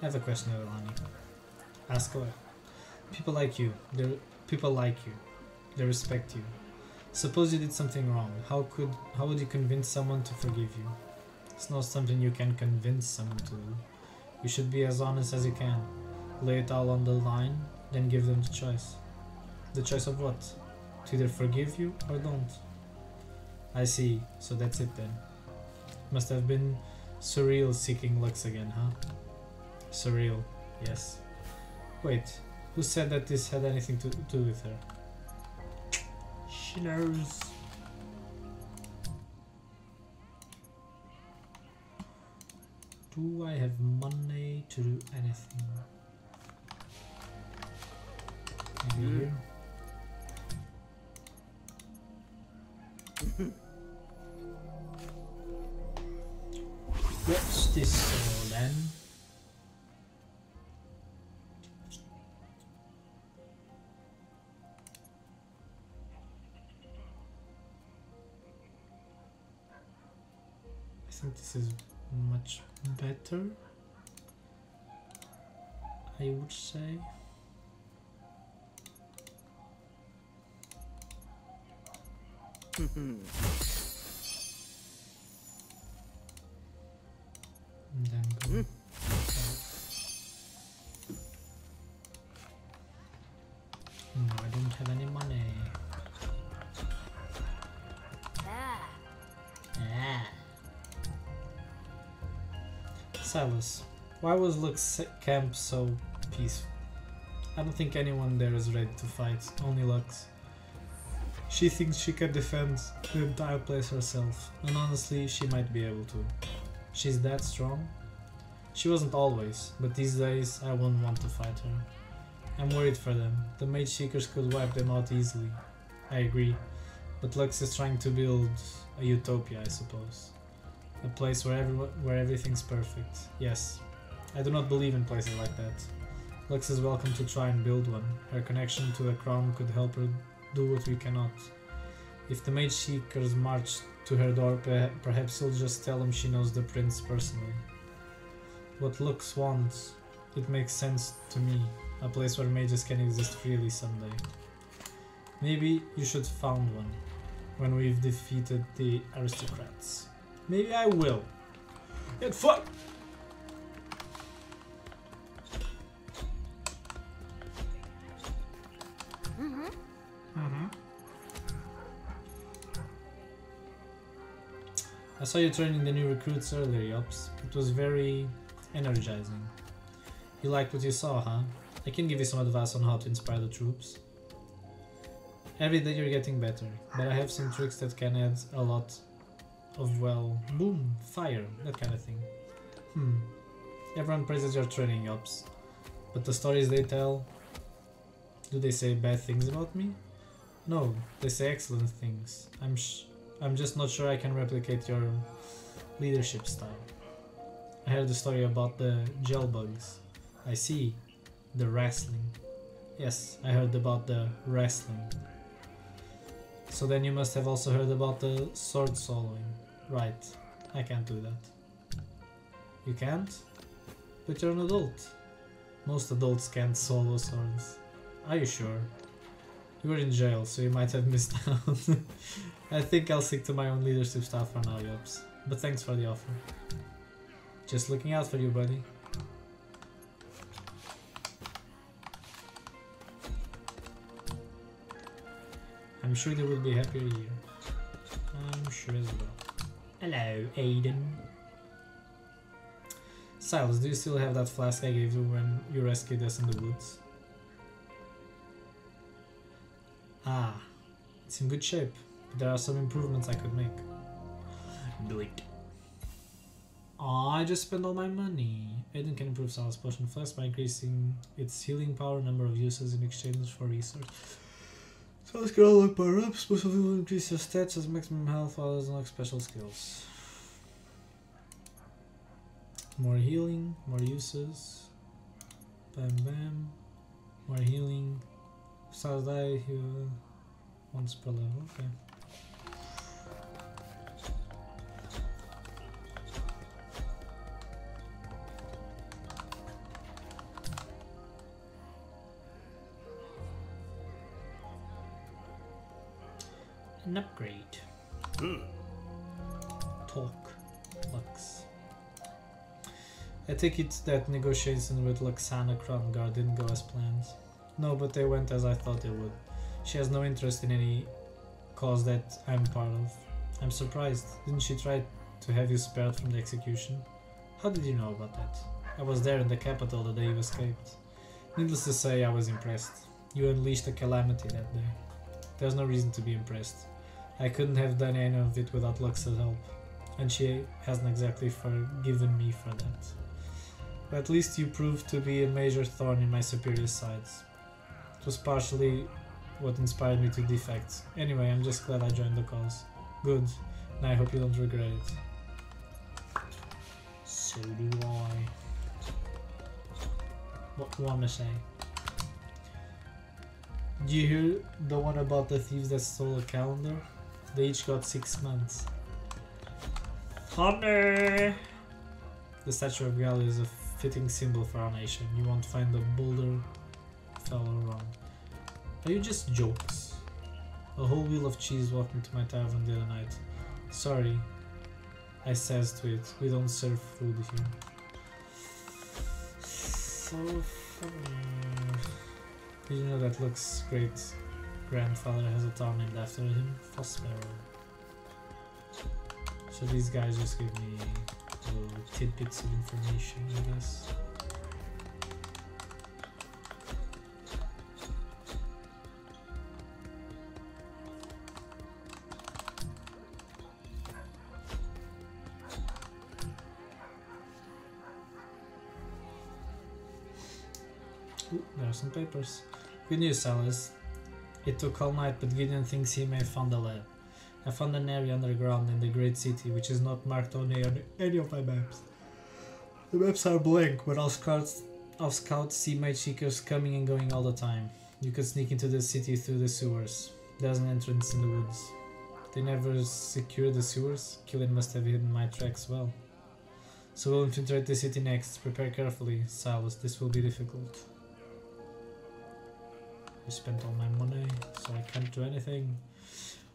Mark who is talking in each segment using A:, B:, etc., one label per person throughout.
A: I have a question, Elani. Ask away. People like you. They respect you. Suppose you did something wrong. How would you convince someone to forgive you? It's not something you can convince someone to do. You should be as honest as you can. Lay it all on the line, then give them the choice. The choice of what? To either forgive you or don't. I see, so that's it then. Must have been surreal seeking Lux again, huh? Surreal, yes. Wait, who said that this had anything to do with her? She knows. Do I have money to do anything? Maybe here? What's this for then? I think this is much better, I would say. And then go. No, I don't have any money. Silas, why was Lux's camp so peaceful? I don't think anyone there is ready to fight, only Lux. She thinks she can defend the entire place herself, and honestly, she might be able to. She's that strong? She wasn't always, but these days I wouldn't want to fight her. I'm worried for them. The Mageseekers could wipe them out easily. I agree, but Lux is trying to build a utopia, I suppose. A place where everything's perfect. Yes, I do not believe in places like that. Lux is welcome to try and build one. Her connection to the crown could help her do what we cannot. If the Mageseekers march to her door, perhaps he'll just tell them she knows the prince personally. What Lux wants, it makes sense to me. A place where mages can exist freely someday. Maybe you should found one, when we've defeated the aristocrats. Maybe I will. Get fucked! I saw you training the new recruits earlier, Yops. It was very energizing. You liked what you saw, huh? I can give you some advice on how to inspire the troops. Every day you're getting better, but I have some tricks that can add a lot of, well, boom, fire, that kind of thing. Everyone praises your training, Yops. But the stories they tell, do they say bad things about me? No, they say excellent things. I'm just not sure I can replicate your leadership style. I heard the story about the gel bugs. I see. The wrestling. Yes, I heard about the wrestling. So then you must have also heard about the sword soloing. Right. I can't do that. You can't? But you're an adult. Most adults can't solo swords. Are you sure? You were in jail, so you might have missed out. I think I'll stick to my own leadership style for now, Yops. But thanks for the offer. Just looking out for you, buddy. I'm sure they will be happier here. I'm sure as well. Hello, Aiden. Silas, do you still have that flask I gave you when you rescued us in the woods? Ah, it's in good shape, but there are some improvements I could make. Do it. Aw, I just spent all my money. Aiden can improve Silas' potion flask by increasing its healing power, number of uses in exchange for resources. Silas can unlock power-ups, potion will increase your stats as maximum health, while it unlock special skills. More healing, more uses. Bam bam. More healing. Silas die heal once per level, okay. An upgrade. Talk. Lux. I take it that negotiations with Luxana Crown Guard didn't go as planned. No, but they went as I thought they would. She has no interest in any cause that I'm part of. I'm surprised. Didn't she try to have you spared from the execution? How did you know about that? I was there in the capital the day you escaped. Needless to say, I was impressed. You unleashed a calamity that day. There's no reason to be impressed. I couldn't have done any of it without Lux's help, and she hasn't exactly forgiven me for that. But at least you proved to be a major thorn in my superior's sides. It was partially what inspired me to defect. Anyway, I'm just glad I joined the cause. Good, and I hope you don't regret it. So do I. What do I wanna say? Did you hear the one about the thieves that stole a calendar? They each got 6 months. Honey! The Statue of Gal is a fitting symbol for our nation. You won't find a bolder fellow wrong. Are you just jokes? A whole wheel of cheese walked into my tavern the other night. Sorry, I says to it. We don't serve food here. So did you know that Lux's great grandfather has a town named after him? Fossbarrow. So these guys just give me little tidbits of information, I guess. Ooh, there are some papers. Good news, Alice. It took all night, but Gideon thinks he may have found a lab. I found an area underground in the great city, which is not marked on any of my maps. The maps are blank, but our scouts see Mageseekers coming and going all the time. You could sneak into the city through the sewers. There's an entrance in the woods. They never secured the sewers. Killian must have hidden my tracks well. So we'll infiltrate the city next. Prepare carefully, Silas. This will be difficult. I spent all my money, so I can't do anything.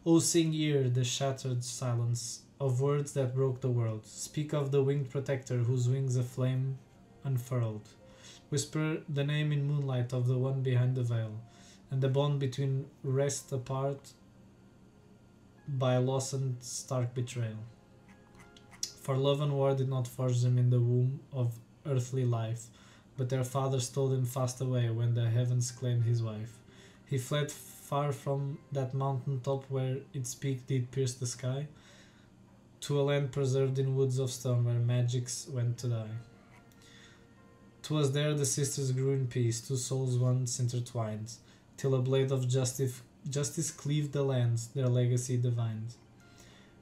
A: Oh, sing ear, the shattered silence of words that broke the world. Speak of the winged protector whose wings a flame unfurled. Whisper the name in moonlight of the one behind the veil, and the bond between rest apart by loss and stark betrayal. For love and war did not forge them in the womb of earthly life, but their father stole him fast away when the heavens claimed his wife. He fled far from that mountain top where its peak did pierce the sky, to a land preserved in woods of stone where magics went to die. 'Twas there the sisters grew in peace, two souls once intertwined, till a blade of justice cleaved the lands, their legacy divined.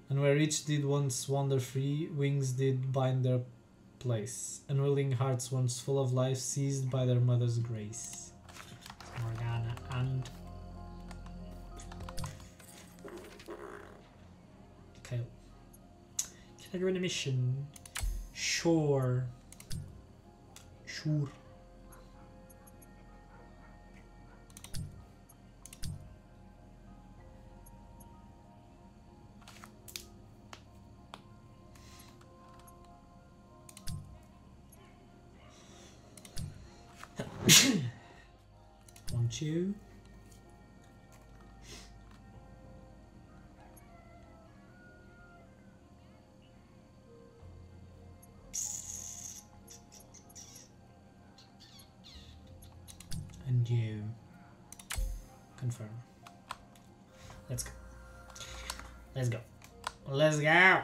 A: And where each did once wander free, wings did bind their place, unwilling hearts once full of life seized by their mother's grace. Morgana and Kyle. Can I do an mission? Sure. Sure. Want you? And you. Confirm. Let's go. Let's go. Let's go.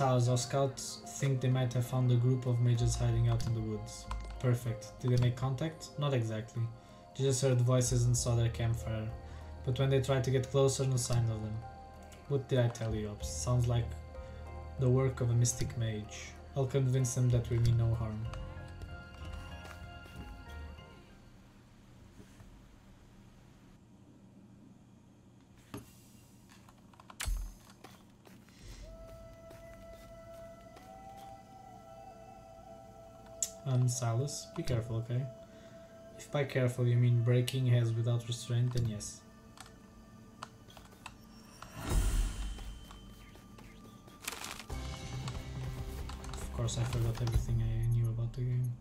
A: Our scouts think they might have found a group of mages hiding out in the woods. Perfect. Did they make contact? Not exactly. They just heard voices and saw their campfire. But when they tried to get closer, no signs of them. What did I tell you, Ops? Sounds like the work of a mystic mage. I'll convince them that we mean no harm. Silas. Be careful, okay? If by careful you mean breaking heads without restraint, then yes. Of course I forgot everything I knew about the game.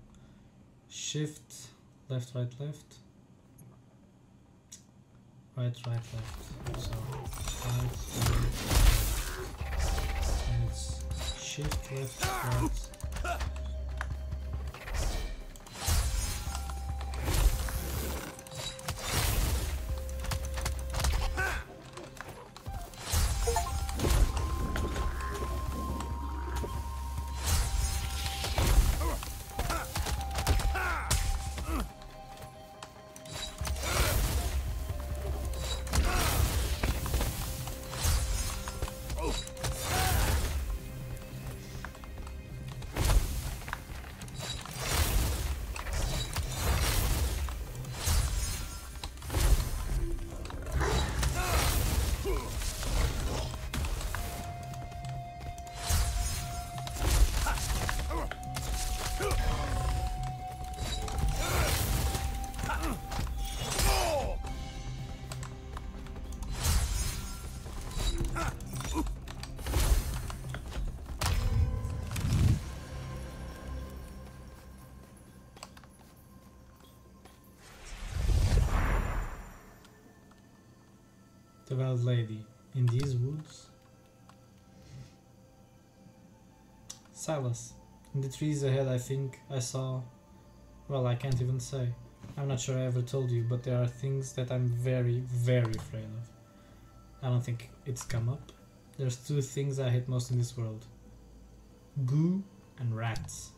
A: Shift, left, right, left. Right, right, left. So, right, left. And it's shift, left, right. The Wild Lady. In these woods? Silas. In the trees ahead I think I saw... Well, I can't even say. I'm not sure I ever told you, but there are things that I'm very, very afraid of. I don't think it's come up. There's two things I hate most in this world. Goo and rats.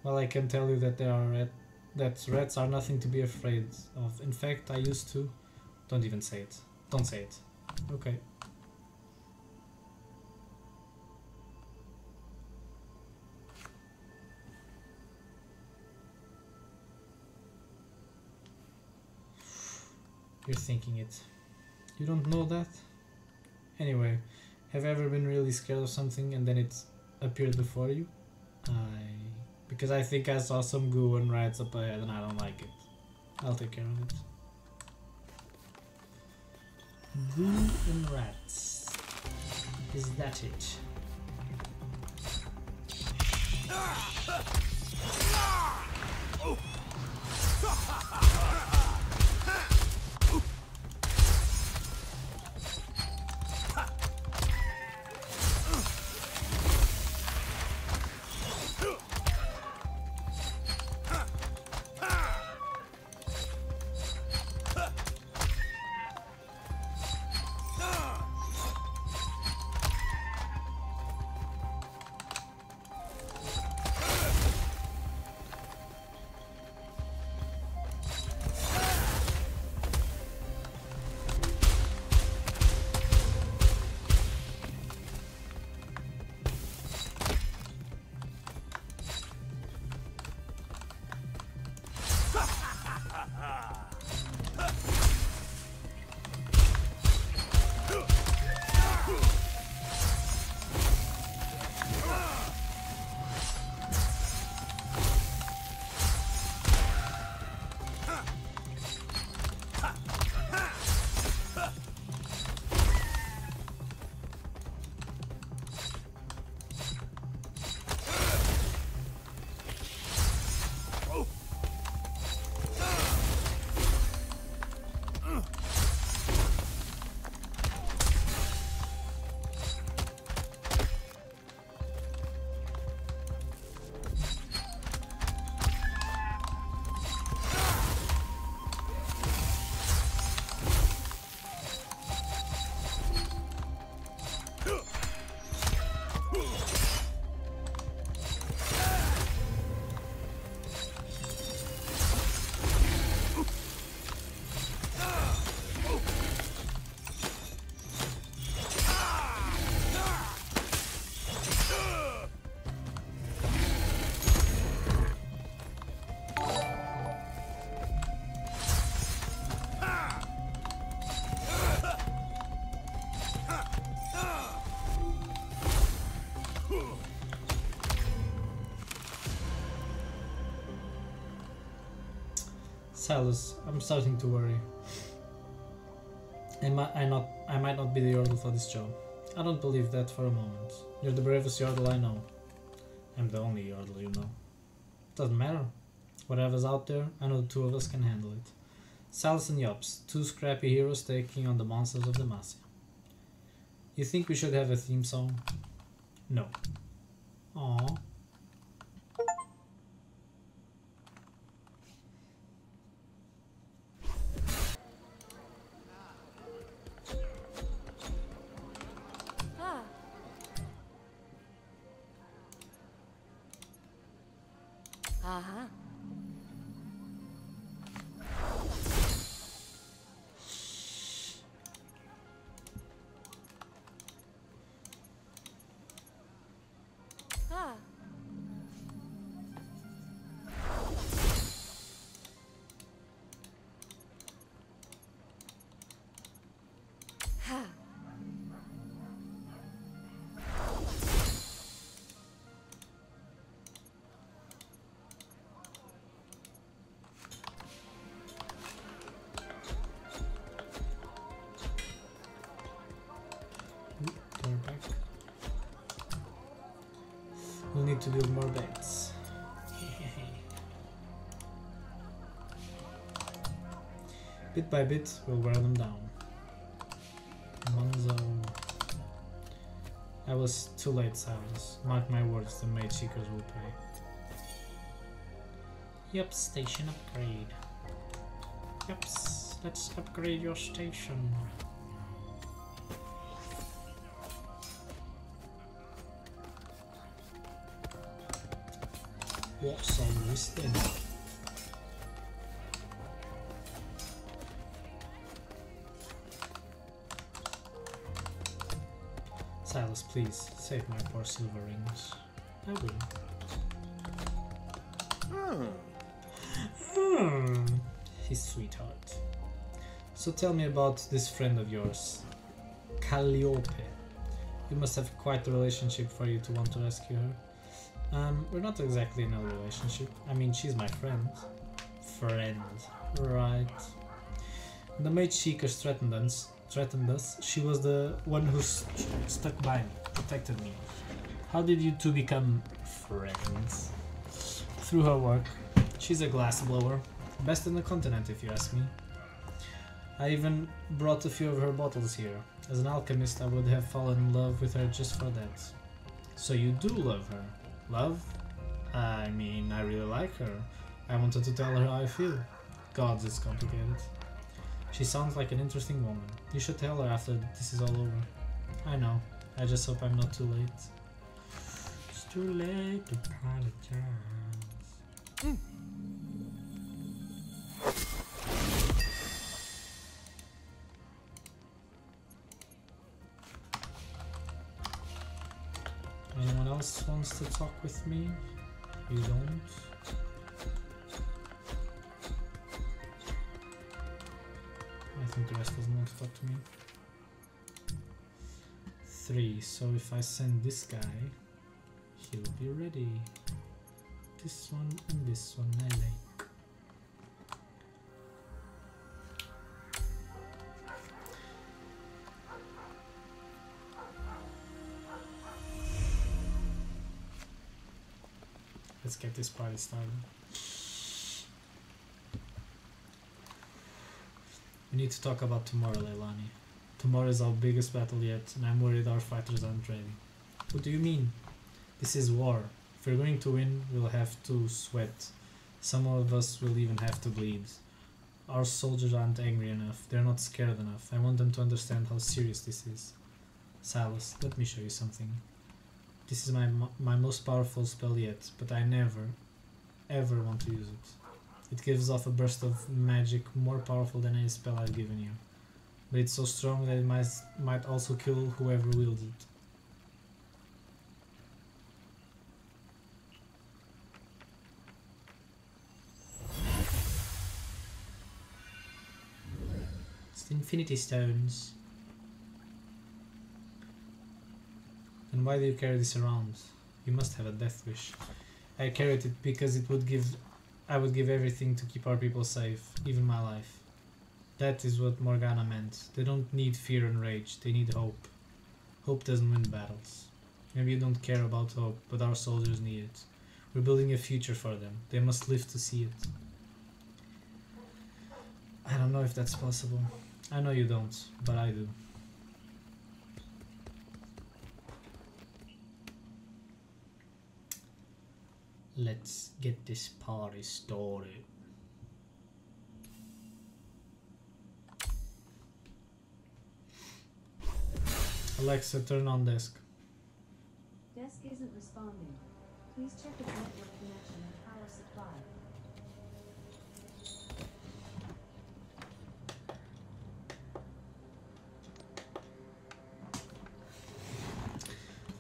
A: Well, I can tell you that that rats are nothing to be afraid of. In fact, I used to... Don't even say it. Don't say it. Okay. You're thinking it. You don't know that? Anyway, have you ever been really scared of something and then it appeared before you? Because I think I saw some goo and rats up ahead and I don't like it. I'll take care of it. Goo and rats. Is that it? Silas, I'm starting to worry. I might not be the Yordle for this job. I don't believe that for a moment. You're the bravest Yordle I know. I'm the only Yordle you know. Doesn't matter. Whatever's out there, I know the two of us can handle it. Silas and Yops, two scrappy heroes taking on the monsters of Demacia. You think we should have a theme song? No. Aww.
B: Uh-huh. Ah. Ha.
A: They're back. We'll need to build more beds. Bit by bit, we'll wear them down. Monzo. I was too late, Silas. Mark my words, the Mageseekers will pay. Yep, station upgrade. Yups, let's upgrade your station. What's on this then? Silas, please, save my poor silver rings. I will. His sweetheart. So tell me about this friend of yours, Calliope. You must have quite a relationship for you to want to rescue her. We're not exactly in a relationship. I mean, she's my friend. Friend, right. The Mageseekers threatened us. She was the one who stuck by me, protected me. How did you two become friends? Through her work. She's a glassblower. Best in the continent, if you ask me. I even brought a few of her bottles here. As an alchemist, I would have fallen in love with her just for that. So you do love her. Love? I mean, I really like her. I wanted to tell her how I feel. Gods, it's complicated. She sounds like an interesting woman. You should tell her after this is all over. I know. I just hope I'm not too late. It's too late to apologize. Anyone else wants to talk with me? You don't? I think the rest doesn't want to talk to me. 3, so if I send this guy, he'll be ready. This one and this one I like. Let's get this party started. We need to talk about tomorrow, Leilani. Tomorrow is our biggest battle yet, and I'm worried our fighters aren't ready. What do you mean? This is war. If we're going to win, we'll have to sweat. Some of us will even have to bleed. Our soldiers aren't angry enough. They're not scared enough. I want them to understand how serious this is. Silas, let me show you something. This is my most powerful spell yet, but I never, ever want to use it. It gives off a burst of magic more powerful than any spell I've given you. But it's so strong that it might also kill whoever wields it. It's the Infinity Stones. Then why do you carry this around? You must have a death wish. I carried it because it would give I would give everything to keep our people safe, even my life. That is what Morgana meant. They don't need fear and rage, they need hope. Hope doesn't win battles. Maybe you don't care about hope, but our soldiers need it. We're building a future for them. They must live to see it. I don't know if that's possible. I know you don't, but I do. Let's get this party started. Alexa, turn on desk.
C: Desk isn't responding. Please check its network connection and power supply.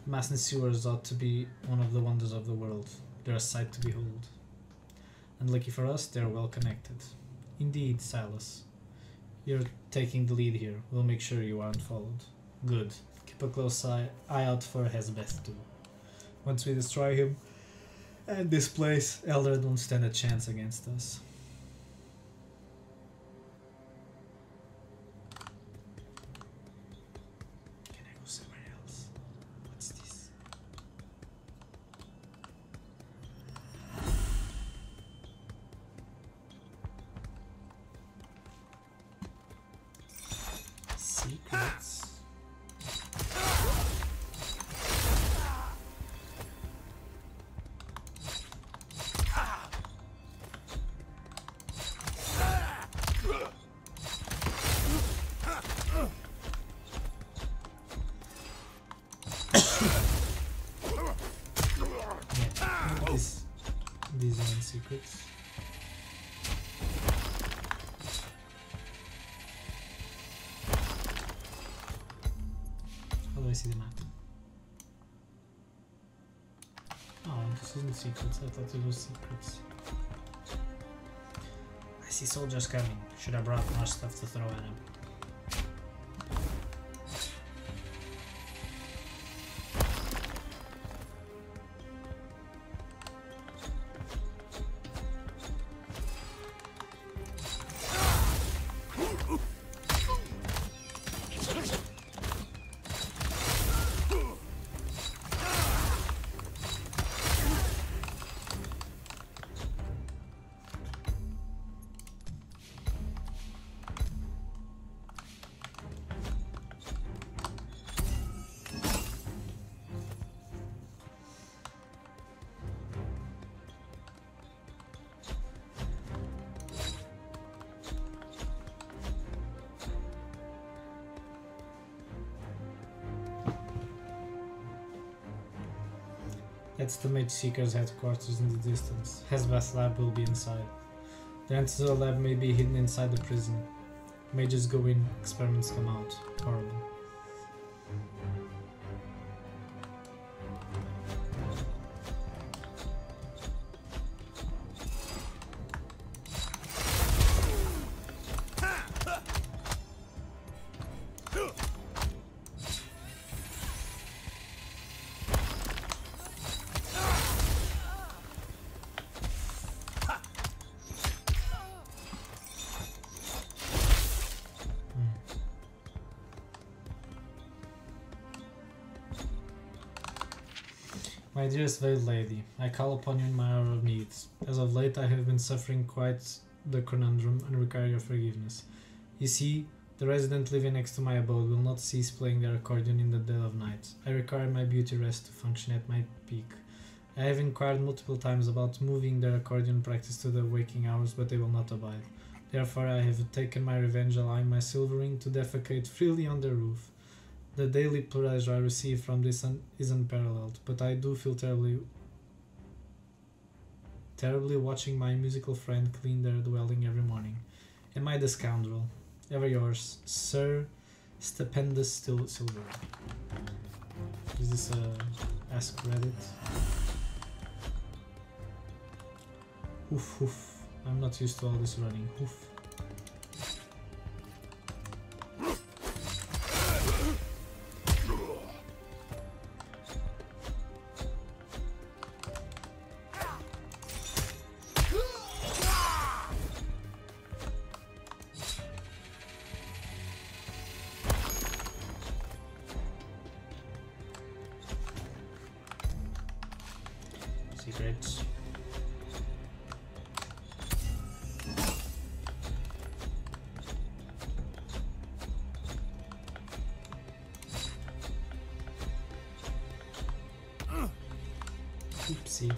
A: Mass and sewers ought to be one of the wonders of the world. They're a sight to behold. And lucky for us, they're well connected. Indeed, Silas. You're taking the lead here. We'll make sure you aren't followed. Good. Keep a close eye out for Hezbeth too. Once we destroy him and this place, Eldred won't stand a chance against us. Can I go somewhere else? What's this? Secrets. These are secrets. How do I see the map? Oh, this isn't secrets. I thought it was secrets. I see soldiers coming. Should have brought more stuff to throw at them. That's the Mageseeker's headquarters in the distance. Hezbeth's lab will be inside. The entrance to the lab may be hidden inside the prison. Mages go in, experiments come out. Horrible. My dearest veiled lady, I call upon you in my hour of need. As of late I have been suffering quite the conundrum and require your forgiveness. You see, the resident living next to my abode will not cease playing their accordion in the dead of night. I require my beauty rest to function at my peak. I have inquired multiple times about moving their accordion practice to the waking hours, but they will not abide. Therefore I have taken my revenge, allowing my silver ring to defecate freely on their roof. The daily pleasure I receive from this is unparalleled, but I do feel terribly watching my musical friend clean their dwelling every morning. Am I the scoundrel? Ever yours, Sir Stupendous Silver. Is this a Ask Reddit? Oof, oof. I'm not used to all this running. Oof. Secrets. Oopsie.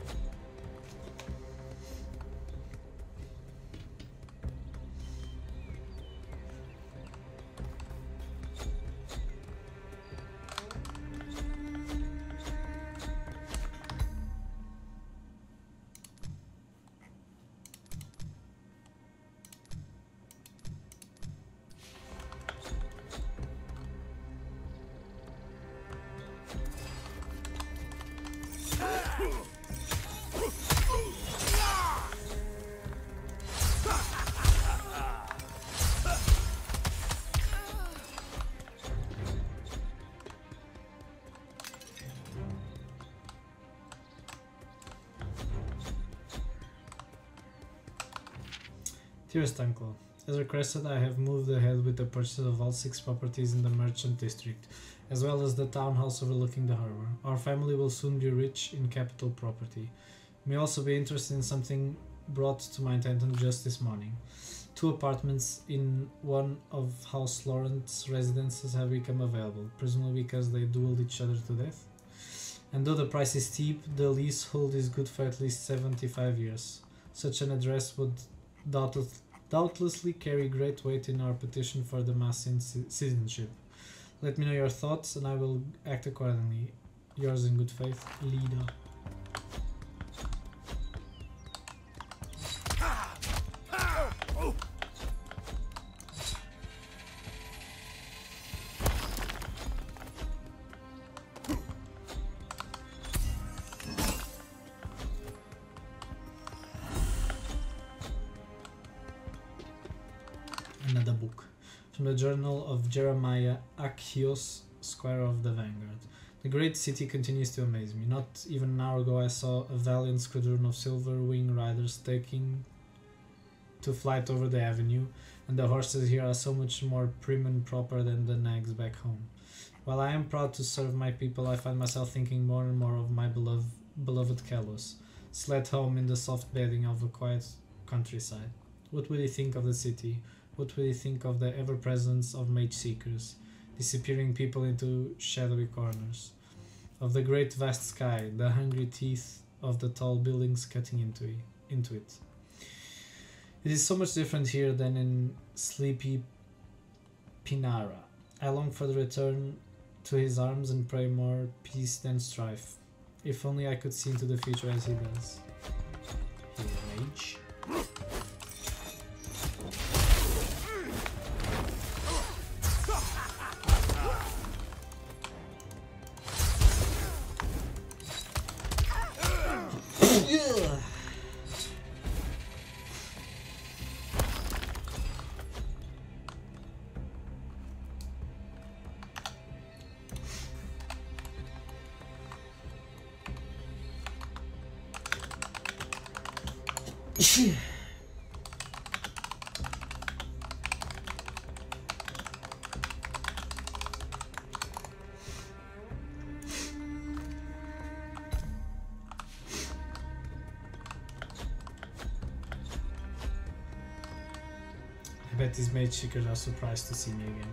A: Dearest Uncle, as requested, I have moved ahead with the purchase of all 6 properties in the Merchant District, as well as the townhouse overlooking the harbor. Our family will soon be rich in capital property. May also be interested in something brought to my attention just this morning. 2 apartments in one of House Lawrence's residences have become available, presumably because they dueled each other to death. And though the price is steep, the leasehold is good for at least 75 years. Such an address would doubtlessly carry great weight in our petition for the mass citizenship. Let me know your thoughts and I will act accordingly. Yours in good faith, Lida. Another book. From the Journal of Jeremiah Achios, Squire of the Vanguard. The great city continues to amaze me. Not even an hour ago I saw a valiant squadron of silver wing riders taking to flight over the avenue, and the horses here are so much more prim and proper than the nags back home. While I am proud to serve my people, I find myself thinking more and more of my beloved Kalos, sled home in the soft bedding of a quiet countryside. What will he think of the city? What will he think of the ever-presence of Mageseekers, disappearing people into shadowy corners? Of the great vast sky, the hungry teeth of the tall buildings cutting into it. It is so much different here than in sleepy Pinara. I long for the return to his arms and pray more peace than strife. If only I could see into the future as he does. Here, mage. I bet these Mageseekers are surprised to see me again.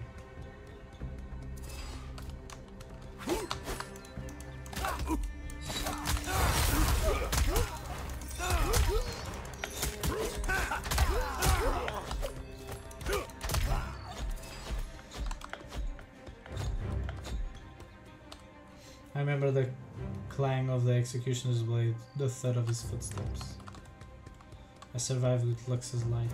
A: I remember the clang of the executioner's blade, the thud of his footsteps. I survived with Lux's light.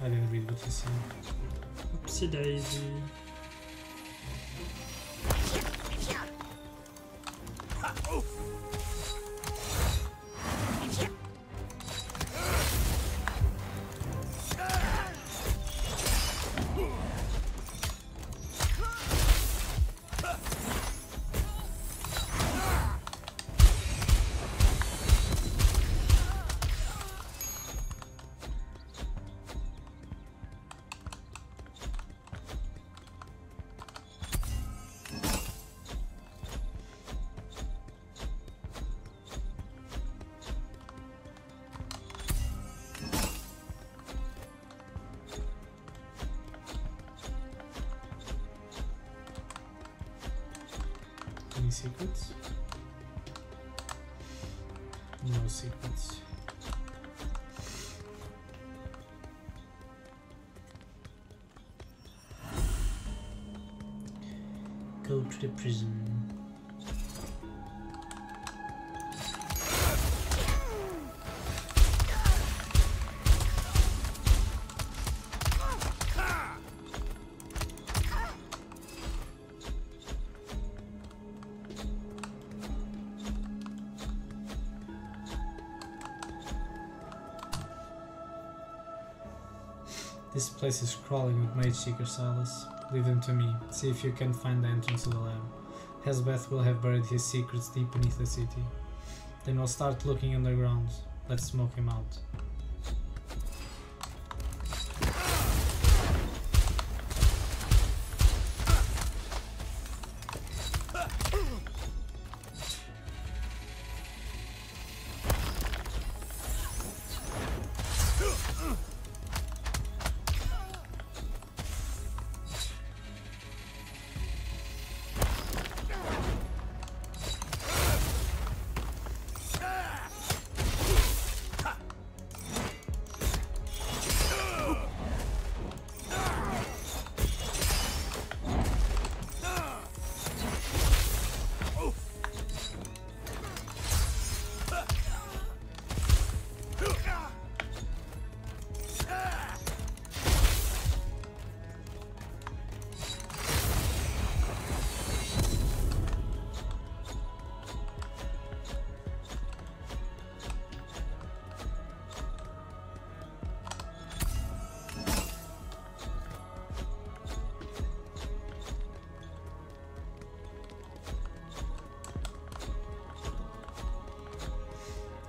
A: I didn't read what he said.
D: Oopsie daisy.
A: secrets? No secrets. Go to the prison. This place is crawling with Mageseeker, Silas. Leave them to me. See if you can find the entrance to the lab. Hesbeth will have buried his secrets deep beneath the city. Then we'll start looking underground. Let's smoke him out.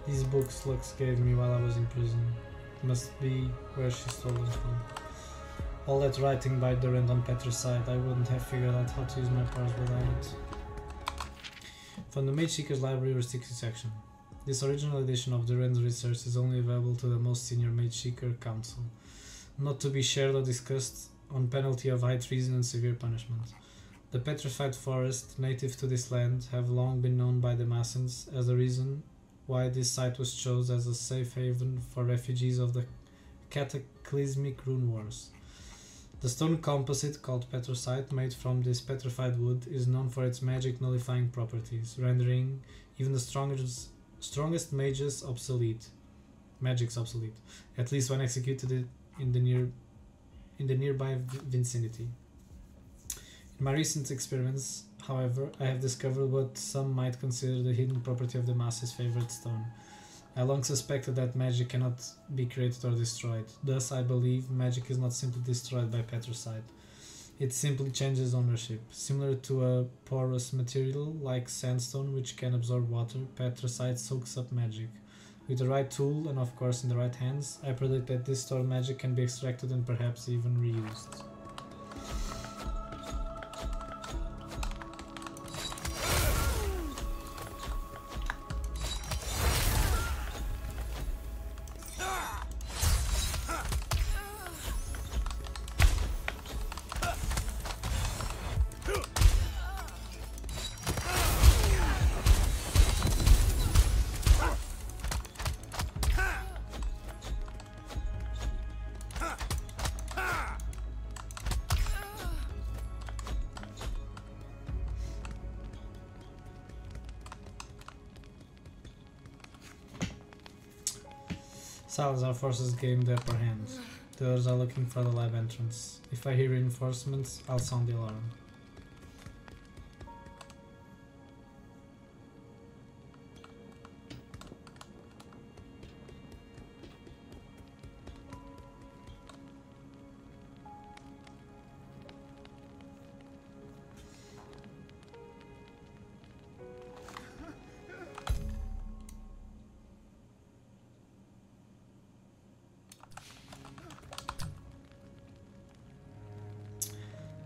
A: These books Lux gave me while I was in prison. Must be where she stole them from. All that writing by Durand on Petra's side, I wouldn't have figured out how to use my powers without it. From the Mageseeker's Library Restricted section. This original edition of Durand's research is only available to the most senior Mageseeker Council, not to be shared or discussed on penalty of high treason and severe punishment. The petrified forests native to this land have long been known by the Massans as the reason why this site was chosen as a safe haven for refugees of the cataclysmic rune wars. The stone composite called petrosite, made from this petrified wood, is known for its magic nullifying properties, rendering even the strongest mages obsolete. Magic's obsolete, at least when executed in the nearby vicinity. In my recent experiments, however, I have discovered what some might consider the hidden property of the Mass's favorite stone. I long suspected that magic cannot be created or destroyed. Thus, I believe magic is not simply destroyed by petrosite. It simply changes ownership. Similar to a porous material like sandstone which can absorb water, petrosite soaks up magic. With the right tool, and of course in the right hands, I predict that this stored magic can be extracted and perhaps even reused. Salazar forces gain the upper hand. The others are looking for the lab entrance. If I hear reinforcements, I'll sound the alarm.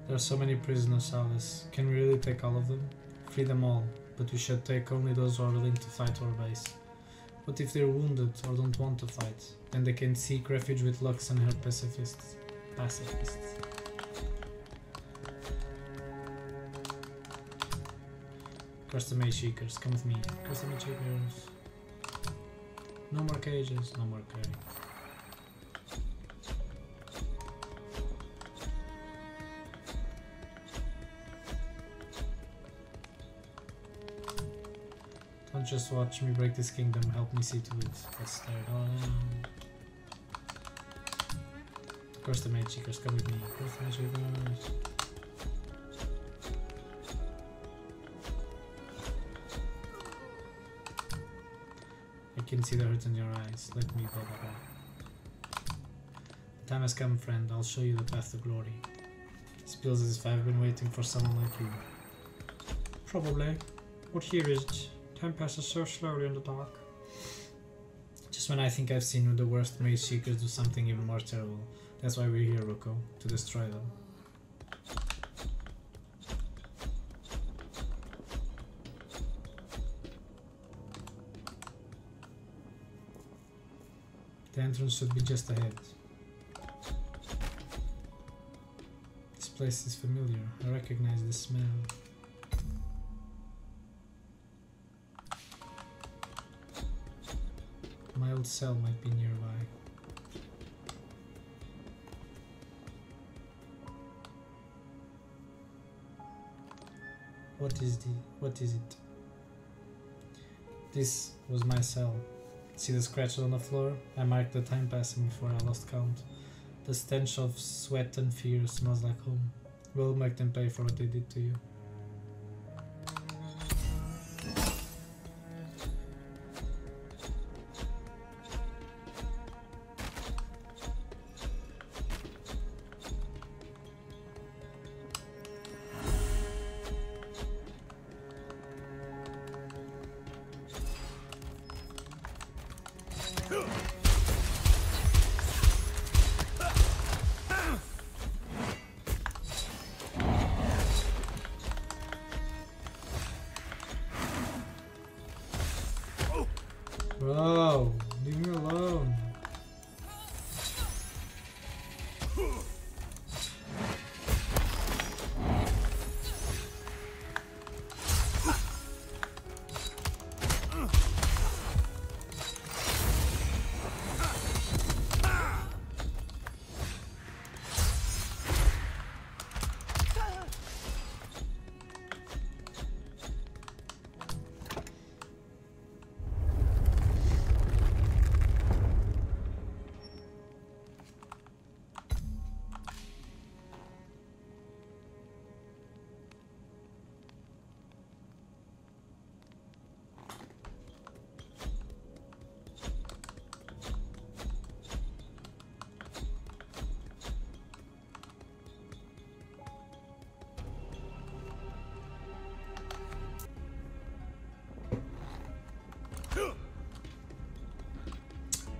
A: There are so many prisoners, Alice. Can we really take all of them? Free them all, but we should take only those who are willing to fight our base. What if they're wounded or don't want to fight? Then they can seek refuge with Lux and her pacifists. Curse the Mageseekers, come with me. Curse the Mageseekers. No more cages, no more carry. Don't just watch me break this kingdom, help me see to it. Let's start on. Curse the Mageseekers, come with me. Curse the Mageseekers. I can see the hurt in your eyes. Let me go back. The time has come, friend. I'll show you the path to glory. It feels as if I've been waiting for someone like you.
D: Probably. What here is it? Time passes so slowly in the dark.
A: Just when I think I've seen the worst Mageseekers do something even more terrible. That's why we're here, Roko. To destroy them. The entrance should be just ahead. This place is familiar. I recognize the smell. My old cell might be nearby. What is it? This was my cell. See the scratches on the floor? I marked the time passing before I lost count. The stench of sweat and fear smells like home. We'll make them pay for what they did to you. Bro, leave me alone.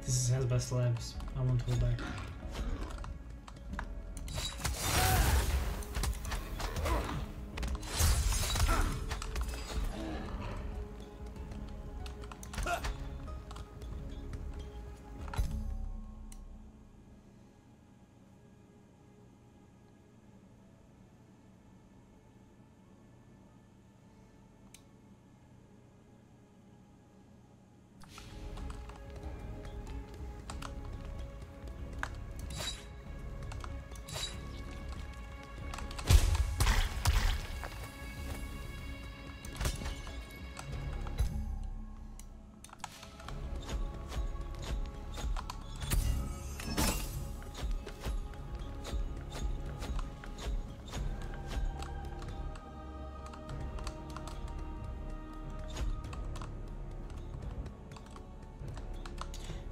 A: This has best labs. I won't hold back.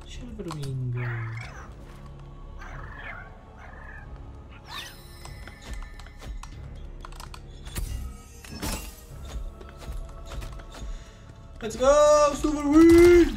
A: Silverwingo. Let's go, Silverwing!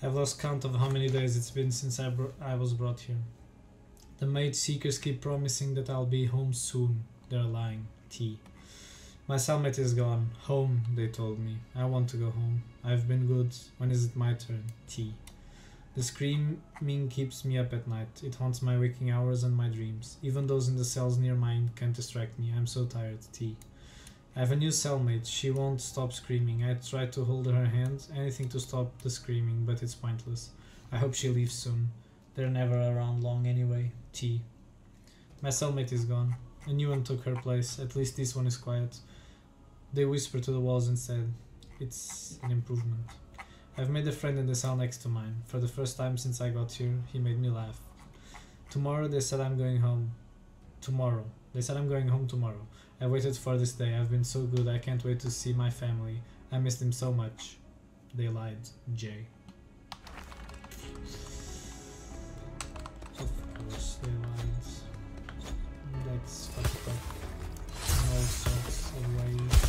A: I've lost count of how many days it's been since I was brought here. The Mageseekers keep promising that I'll be home soon. They're lying. T. My cellmate is gone. Home, they told me. I want to go home. I've been good. When is it my turn? T. The screaming keeps me up at night. It haunts my waking hours and my dreams. Even those in the cells near mine can't distract me. I'm so tired. T. I have a new cellmate. She won't stop screaming. I try to hold her hand, anything to stop the screaming, but it's pointless. I hope she leaves soon. They're never around long anyway. T. My cellmate is gone. A new one took her place. At least this one is quiet. They whisper to the walls instead. It's an improvement. I've made a friend in the cell next to mine. For the first time since I got here, he made me laugh. Tomorrow they said I'm going home. Tomorrow. They said I'm going home tomorrow. I waited for this day. I've been so good. I can't wait to see my family. I missed them so much. They lied. J. Of course they lied. That's fucked up. In all sorts of ways.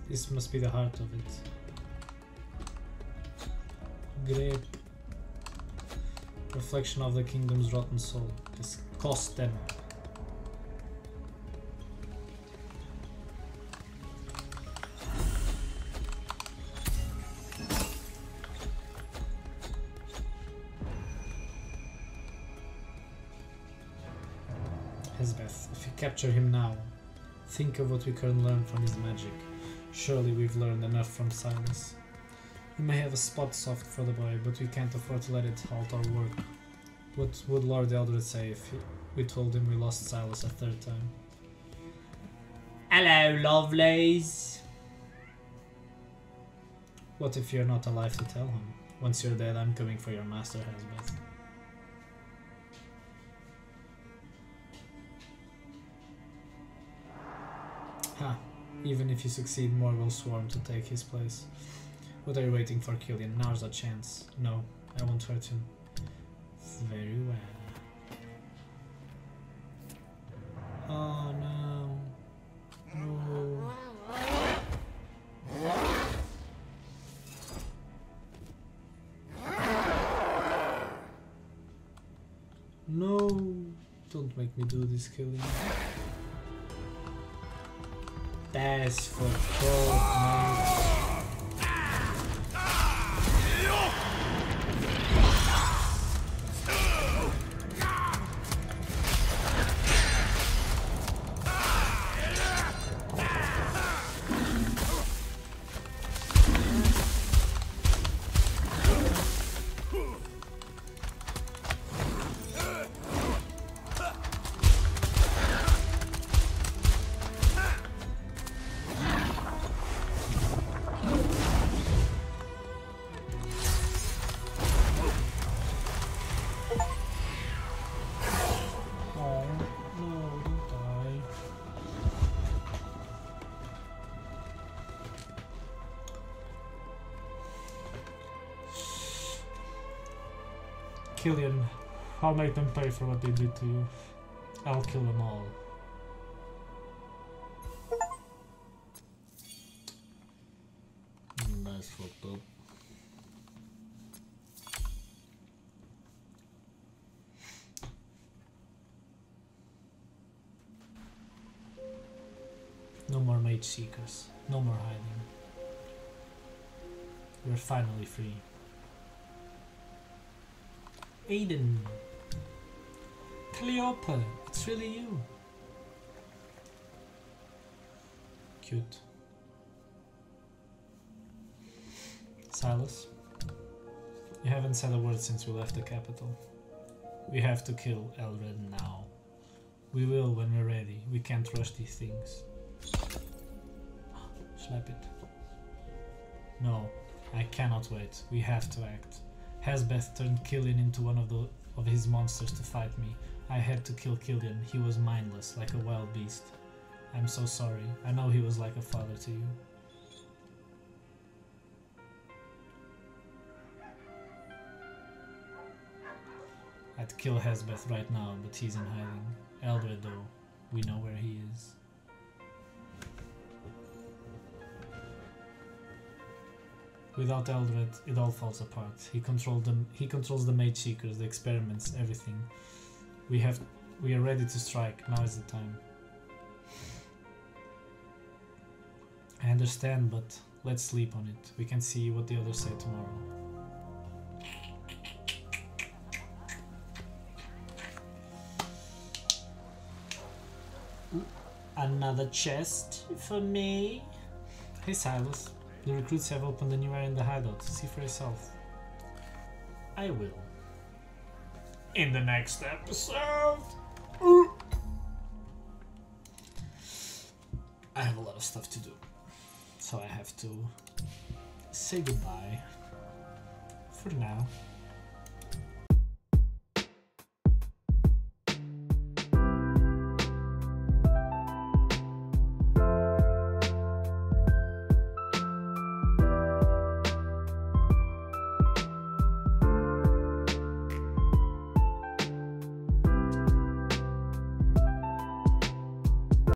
A: This must be the heart of it. Grape. Reflection of the kingdom's rotten soul. Disgusting. Hesbeth, if you capture him now, think of what we can learn from his magic. Surely we've learned enough from Silas. We may have a spot soft for the boy, but we can't afford to let it halt our work. What would Lord Eldred say if we told him we lost Silas a third time? Hello, lovelies! What if you're not alive to tell him? Once you're dead, I'm coming for your master, Hesbeth. Ha! Even if you succeed, more will swarm to take his place. What are you waiting for, Killian? Now's our chance. No, I won't hurt him. Very well. Oh no. No. No. Don't make me do this, Killian. That's for cold, man. Killian, I'll make them pay for what they did to you. I'll kill them all. That's fucked up. No more Mageseekers. No more hiding. We're finally free. Aiden! Cleopa! It's really you! Cute. Silas? You haven't said a word since we left the capital. We have to kill Elred now. We will when we're ready. We can't rush these things. Slap it. No, I cannot wait. We have to act. Hasbeth turned Killian into one of his monsters to fight me. I had to kill Killian. He was mindless, like a wild beast. I'm so sorry. I know he was like a father to you. I'd kill Hasbeth right now, but he's in hiding. Eldred, though, we know where he is. Without Eldred, it all falls apart. He controls the Mageseekers, the experiments, everything. We are ready to strike. Now is the time. I understand, but let's sleep on it. We can see what the others say tomorrow. Another chest for me. Hey Silas, the recruits have opened a new area in the hideout. See for yourself. I will. In the next episode. I have a lot of stuff to do, so I have to say goodbye for now.